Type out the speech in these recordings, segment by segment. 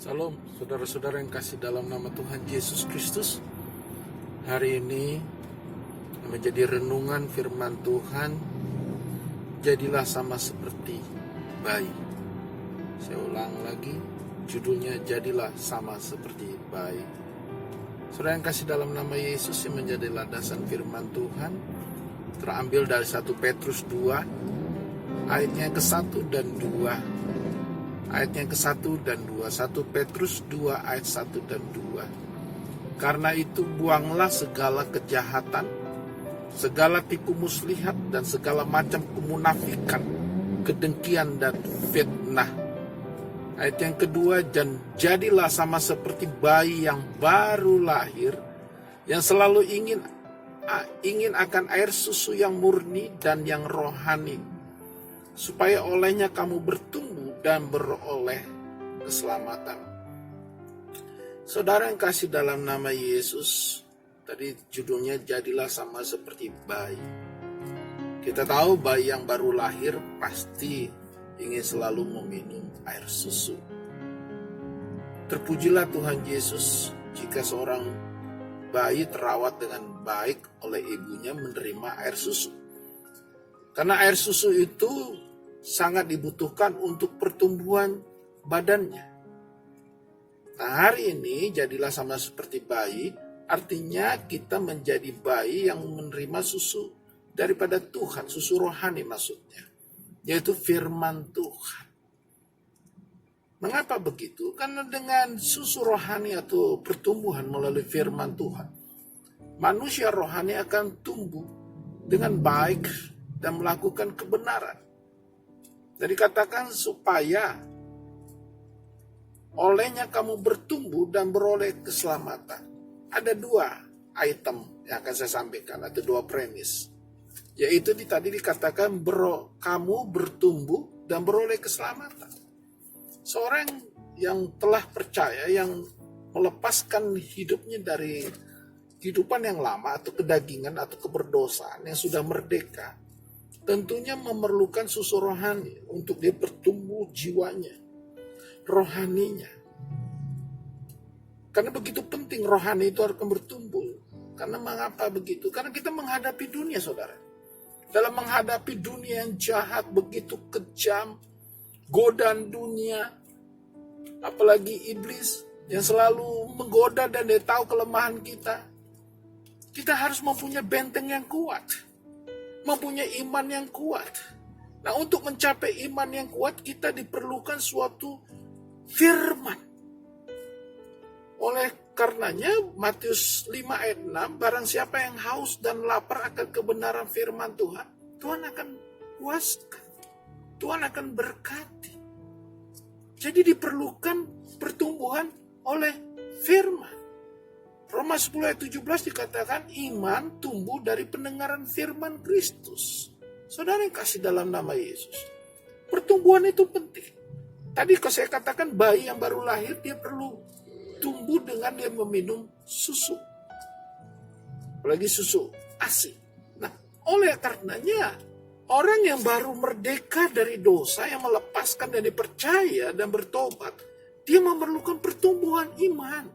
Salam, saudara-saudara yang kasih dalam nama Tuhan Yesus Kristus. Hari ini menjadi renungan firman Tuhan. Jadilah sama seperti bayi. Saya ulang lagi, judulnya jadilah sama seperti bayi. Saudara yang kasih dalam nama Yesus yang menjadi landasan firman Tuhan terambil dari 1 Petrus 2 ayatnya ke-1 dan 2. Ayatnya ke-1 dan 2. 1 Petrus 2 ayat 1 dan 2. Karena itu buanglah segala kejahatan, segala tipu muslihat dan segala macam kemunafikan, kedengkian dan fitnah. Ayat yang kedua, dan jadilah sama seperti bayi yang baru lahir, yang selalu ingin akan air susu yang murni dan yang rohani, supaya olehnya kamu bertumbuh dan beroleh keselamatan. Saudara yang kasih dalam nama Yesus, tadi judulnya jadilah sama seperti bayi. Kita tahu bayi yang baru lahir pasti ingin selalu meminum air susu. Terpujilah Tuhan Yesus jika seorang bayi terawat dengan baik oleh ibunya menerima air susu. Karena air susu itu sangat dibutuhkan untuk pertumbuhan badannya. Nah, hari ini jadilah sama seperti bayi, artinya kita menjadi bayi yang menerima susu daripada Tuhan, susu rohani maksudnya, yaitu firman Tuhan. Mengapa begitu? Karena dengan susu rohani atau pertumbuhan melalui firman Tuhan, manusia rohani akan tumbuh dengan baik dan melakukan kebenaran. Jadi katakan supaya olehnya kamu bertumbuh dan beroleh keselamatan. Ada 2 item yang akan saya sampaikan, atau 2 premis. Yaitu tadi dikatakan kamu bertumbuh dan beroleh keselamatan. Seorang yang telah percaya, yang melepaskan hidupnya dari kehidupan yang lama atau kedagingan atau keberdosaan, yang sudah merdeka, tentunya memerlukan susu rohani untuk dia bertumbuh jiwanya, rohaninya. Karena begitu penting rohani itu harus bertumbuh. Karena mengapa begitu? Karena kita menghadapi dunia, saudara. Dalam menghadapi dunia yang jahat, begitu kejam, godaan dunia, apalagi iblis yang selalu menggoda dan dia tahu kelemahan kita. Kita harus mempunyai benteng yang kuat, mempunyai iman yang kuat. Nah, untuk mencapai iman yang kuat, kita diperlukan suatu firman. Oleh karenanya, Matius 5 ayat 6, barang siapa yang haus dan lapar akan kebenaran firman Tuhan, Tuhan akan puaskan, Tuhan akan berkati. Jadi diperlukan pertumbuhan oleh firman. Roma 10 ayat 17 dikatakan iman tumbuh dari pendengaran firman Kristus. Saudara yang kasih dalam nama Yesus, pertumbuhan itu penting. Tadi kalau saya katakan bayi yang baru lahir, dia perlu tumbuh dengan dia meminum susu. Apalagi susu ASI. Nah, oleh karenanya orang yang baru merdeka dari dosa, yang melepaskan dan dipercaya dan bertobat, dia memerlukan pertumbuhan iman.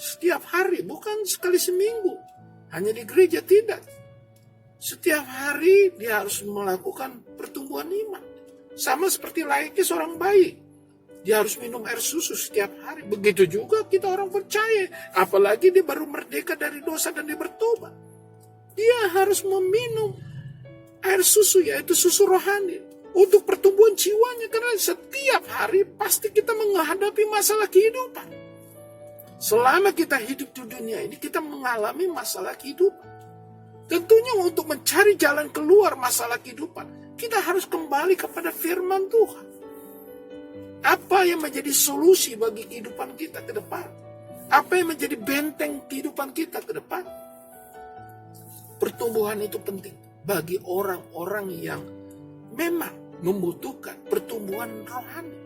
Setiap hari, bukan sekali seminggu. Hanya di gereja, tidak. Setiap hari dia harus melakukan pertumbuhan iman. Sama seperti layaknya seorang bayi. Dia harus minum air susu setiap hari. Begitu juga kita orang percaya. Apalagi dia baru merdeka dari dosa dan dia bertobat. Dia harus meminum air susu, yaitu susu rohani. Untuk pertumbuhan jiwanya. Karena setiap hari pasti kita menghadapi masalah kehidupan. Selama kita hidup di dunia ini, kita mengalami masalah kehidupan. Tentunya untuk mencari jalan keluar masalah kehidupan, kita harus kembali kepada firman Tuhan. Apa yang menjadi solusi bagi kehidupan kita ke depan? Apa yang menjadi benteng kehidupan kita ke depan? Pertumbuhan itu penting bagi orang-orang yang memang membutuhkan pertumbuhan rohani.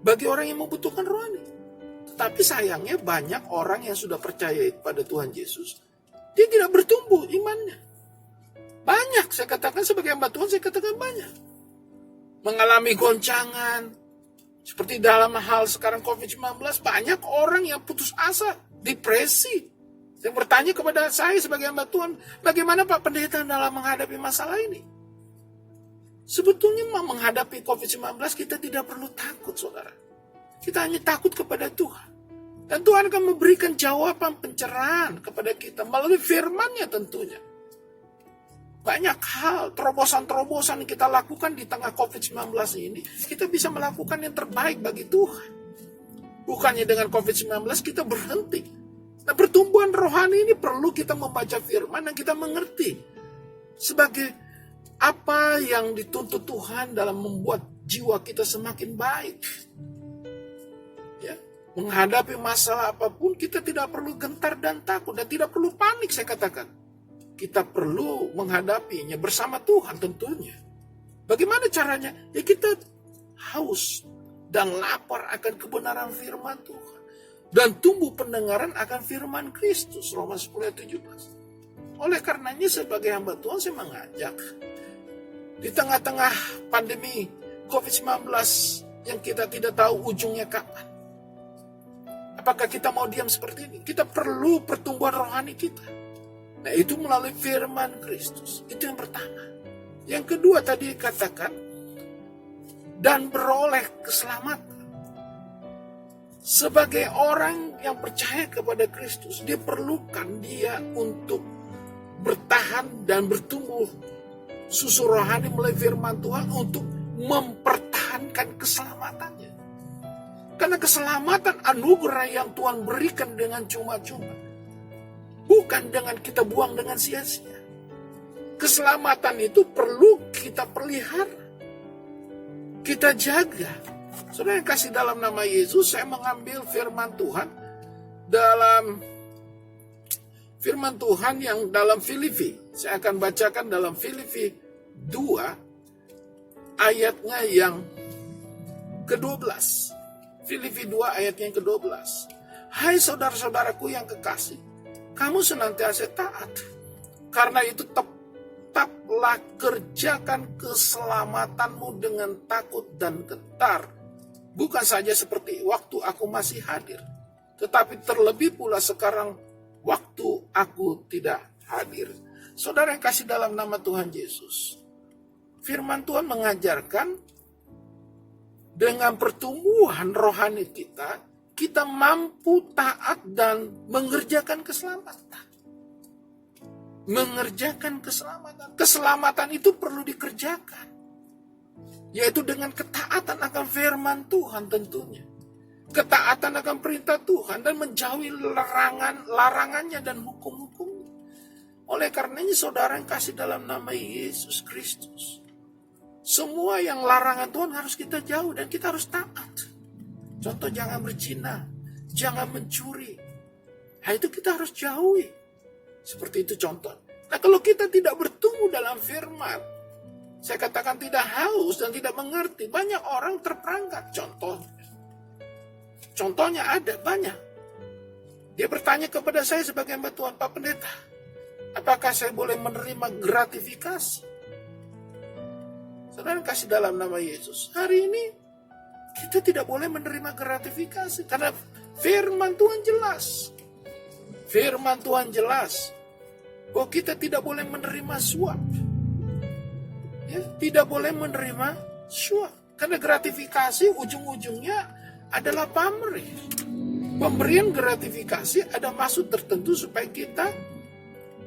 Bagi orang yang membutuhkan rohani. Tapi sayangnya banyak orang yang sudah percaya pada Tuhan Yesus, dia tidak bertumbuh imannya. Banyak, saya katakan sebagai hamba Tuhan, saya katakan banyak. Mengalami goncangan, Seperti dalam hal sekarang COVID-19, banyak orang yang putus asa, depresi. Yang bertanya kepada saya sebagai hamba Tuhan, bagaimana Pak Pendeta dalam menghadapi masalah ini? Sebetulnya menghadapi COVID-19 kita tidak perlu takut, saudara. Kita hanya takut kepada Tuhan. Dan Tuhan akan memberikan jawaban pencerahan kepada kita melalui firman-Nya tentunya. Banyak hal, terobosan-terobosan yang kita lakukan di tengah COVID-19 ini, kita bisa melakukan yang terbaik bagi Tuhan. Bukannya dengan COVID-19 kita berhenti. Nah, pertumbuhan rohani ini perlu kita membaca firman dan kita mengerti sebagai apa yang dituntut Tuhan dalam membuat jiwa kita semakin baik. Ya, menghadapi masalah apapun kita tidak perlu gentar dan takut dan tidak perlu panik, saya katakan. Kita perlu menghadapinya bersama Tuhan tentunya. Bagaimana caranya? Ya kita haus dan lapar akan kebenaran firman Tuhan. Dan tumbuh pendengaran akan firman Kristus. Roma 10 ayat 17. Oleh karenanya sebagai hamba Tuhan saya mengajak. Di tengah-tengah pandemi COVID-19 yang kita tidak tahu ujungnya kapan. Apakah kita mau diam seperti ini? Kita perlu pertumbuhan rohani kita. Nah, itu melalui firman Kristus. Itu yang pertama. Yang kedua tadi katakan, dan beroleh keselamatan. Sebagai orang yang percaya kepada Kristus, diperlukan dia untuk bertahan dan bertumbuh susu rohani melalui firman Tuhan untuk mempertahankan keselamatannya. Karena keselamatan anugerah yang Tuhan berikan dengan cuma-cuma. Bukan dengan kita buang dengan sia-sia. Keselamatan itu perlu kita pelihara. Kita jaga. Saudara yang kasih dalam nama Yesus, saya mengambil firman Tuhan dalam firman Tuhan yang dalam Filipi. Saya akan bacakan dalam Filipi 2 ayatnya yang ke-12. Filipi 2 ayatnya yang ke-12. Hai saudara-saudaraku yang kekasih, kamu senantiasa taat. Karena itu tetaplah kerjakan keselamatanmu dengan takut dan gentar. Bukan saja seperti waktu aku masih hadir, tetapi terlebih pula sekarang waktu aku tidak hadir. Saudara yang kasih dalam nama Tuhan Yesus, firman Tuhan mengajarkan dengan pertumbuhan rohani kita mampu taat dan mengerjakan keselamatan. Mengerjakan keselamatan. Keselamatan itu perlu dikerjakan. Yaitu dengan ketaatan akan firman Tuhan tentunya. Ketaatan akan perintah Tuhan dan menjauhi larangannya dan hukum-hukumnya. Oleh karenanya saudara yang kasih dalam nama Yesus Kristus, semua yang larangan Tuhan harus kita jauh dan kita harus taat. Contoh, jangan berzina, jangan mencuri. Nah, itu kita harus jauhi. Seperti itu contoh. Nah, kalau kita tidak bertumbuh dalam firman, saya katakan tidak haus dan tidak mengerti, banyak orang terperangkap. Contohnya ada banyak. Dia bertanya kepada saya sebagai hamba Tuhan, Pak Pendeta, apakah saya boleh menerima gratifikasi? Saudara kasih dalam nama Yesus, hari ini kita tidak boleh menerima gratifikasi karena firman Tuhan jelas. Firman Tuhan jelas bahwa kita tidak boleh menerima suap. Ya, tidak boleh menerima suap. Karena gratifikasi ujung-ujungnya adalah pamrih. Pemberian gratifikasi ada maksud tertentu supaya kita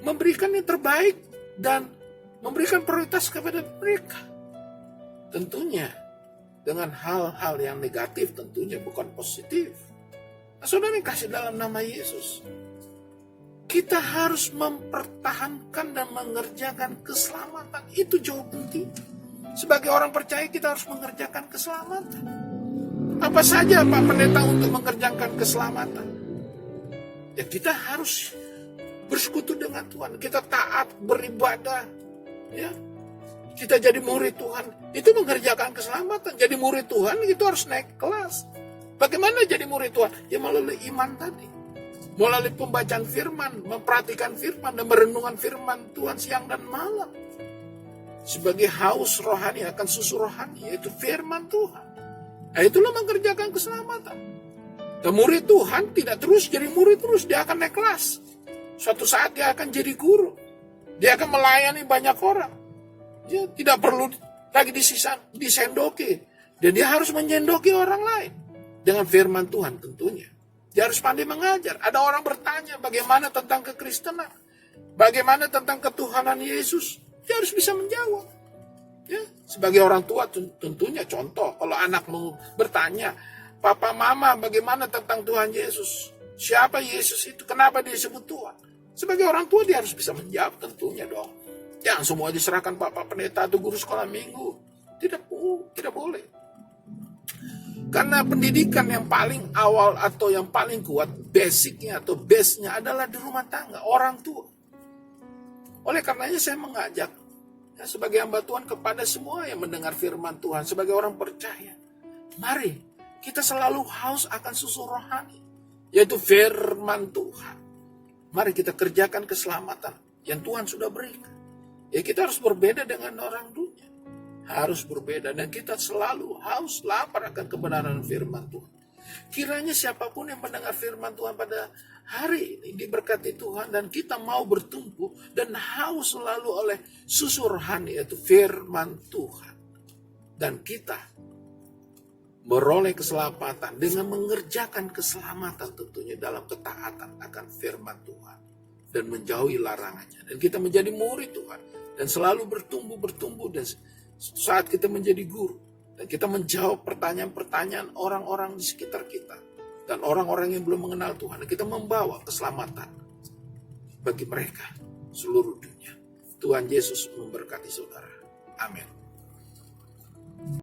memberikan yang terbaik dan memberikan prioritas kepada mereka. Tentunya dengan hal-hal yang negatif, tentunya bukan positif. Nah, saudara yang kasih dalam nama Yesus, kita harus mempertahankan dan mengerjakan keselamatan. Itu jauh penting. Sebagai orang percaya kita harus mengerjakan keselamatan. Apa saja Pak Pendeta untuk mengerjakan keselamatan? Ya kita harus bersekutu dengan Tuhan. Kita taat, beribadah. Ya, kita jadi murid Tuhan. Itu mengerjakan keselamatan. Jadi murid Tuhan itu harus naik kelas. Bagaimana jadi murid Tuhan? Ya melalui iman tadi. Melalui pembacaan firman, memperhatikan firman, dan merenungkan firman Tuhan siang dan malam. Sebagai haus rohani akan susu rohani, yaitu firman Tuhan. Nah, itulah mengerjakan keselamatan. Dan murid Tuhan tidak terus jadi murid terus, dia akan naik kelas. Suatu saat dia akan jadi guru. Dia akan melayani banyak orang. Dia tidak perlu lagi disendoki. Dan dia harus menyendoki orang lain. Dengan firman Tuhan tentunya. Dia harus pandai mengajar. Ada orang bertanya bagaimana tentang kekristenan. Bagaimana tentang ketuhanan Yesus. Dia harus bisa menjawab. Ya, sebagai orang tua tentunya contoh. Kalau anak mau bertanya, Papa, Mama, bagaimana tentang Tuhan Yesus? Siapa Yesus itu? Kenapa dia disebut Tuhan? Sebagai orang tua dia harus bisa menjawab tentunya dong. Jangan semua diserahkan Bapak Pendeta atau guru sekolah minggu. Tidak boleh. Karena pendidikan yang paling awal atau yang paling kuat, basicnya atau base-nya adalah di rumah tangga, orang tua. Oleh karenanya saya mengajak sebagai hamba Tuhan kepada semua yang mendengar firman Tuhan, sebagai orang percaya. Mari kita selalu haus akan susu rohani, yaitu firman Tuhan. Mari kita kerjakan keselamatan yang Tuhan sudah berikan. Ya, kita harus berbeda dengan orang dunia. Harus berbeda, dan kita selalu haus lapar akan kebenaran firman Tuhan. Kiranya siapapun yang mendengar firman Tuhan pada hari ini diberkati Tuhan, dan kita mau bertumbuh dan haus selalu oleh susu rohani, yaitu firman Tuhan. Dan kita beroleh keselamatan dengan mengerjakan keselamatan tentunya dalam ketaatan akan firman Tuhan dan menjauhi larangannya. Dan kita menjadi murid Tuhan dan selalu bertumbuh dan saat kita menjadi guru dan kita menjawab pertanyaan-pertanyaan orang-orang di sekitar kita dan orang-orang yang belum mengenal Tuhan, kita membawa keselamatan bagi mereka seluruh dunia. Tuhan Yesus memberkati saudara. Amin.